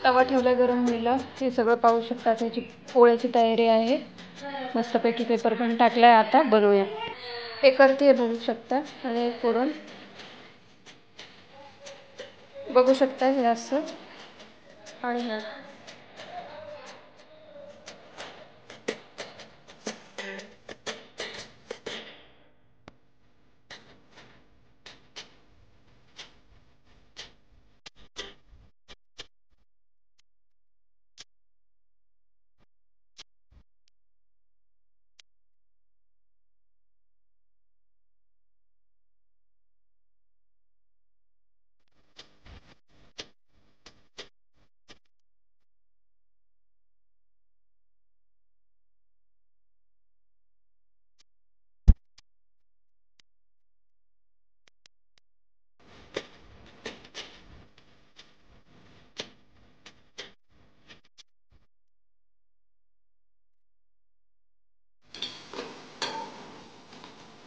तवा ठेवला गरम व्हायला। हे सगळं पाहू शकता, त्याची पोळ्याची तयारी आहे। मस्तपैकी पेपर पण टाकलाय, आता बनवूया। हे करते बघू शकता, आणि पुरण बघू शकता हे असं, आणि हा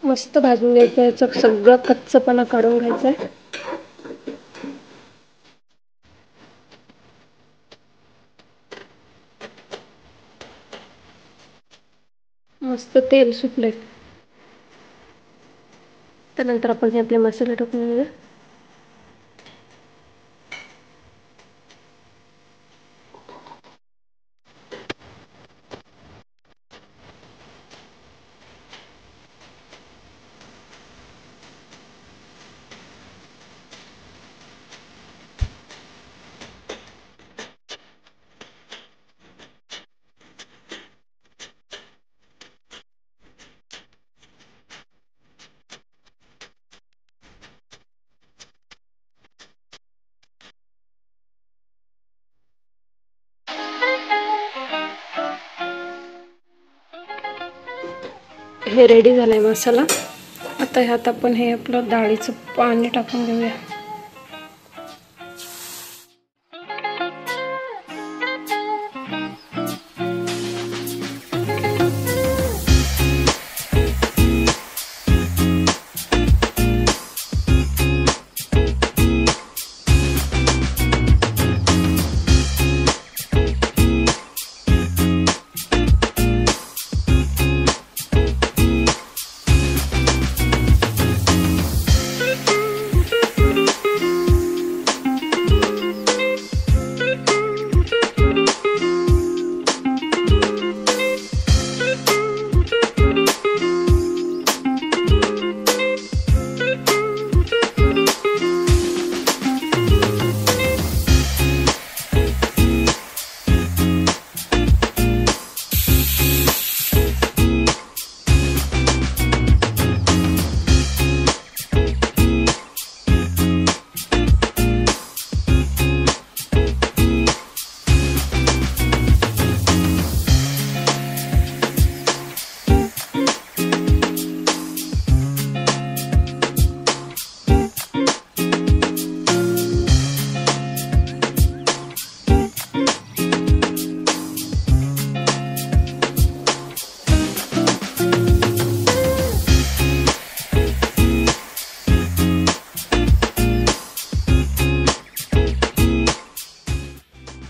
मस्त भाजून घ्यायचं। याचं सगळं कच्चपणा काढून घ्यायचंय। मस्त तेल सुटले, त्यानंतर आपण हे आपले मसाले टाकून घेऊया। हे रेडी झालंय मसाला। आता ह्यात आपण हे आपलं डाळीचं पाणी टाकून घेऊया।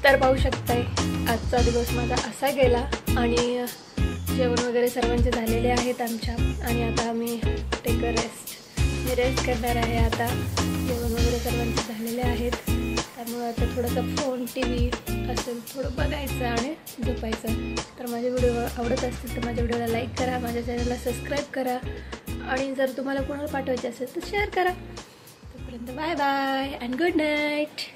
तर पाहू शकताय आजचा दिवस माझा असा गेला, आणि जेवण वगैरे सर्वांचे झालेले आहेत आमच्या, आणि आता आम्ही टेक अ रेस्ट। मी रेस्ट करणार आहे आता। जेवण वगैरे सर्वांचे झालेले आहेत, त्यामुळे आता थोडंसं फोन TV असेल थोडं बघायचं आणि झोपायचं। तर माझे व्हिडिओ आवडत असतील तर माझ्या व्हिडिओला लाईक करा, माझ्या चॅनलला सबस्क्राईब करा, आणि जर तुम्हाला कोणाला पाठवायचे असेल तर शेअर करा। तोपर्यंत bye bye and good night.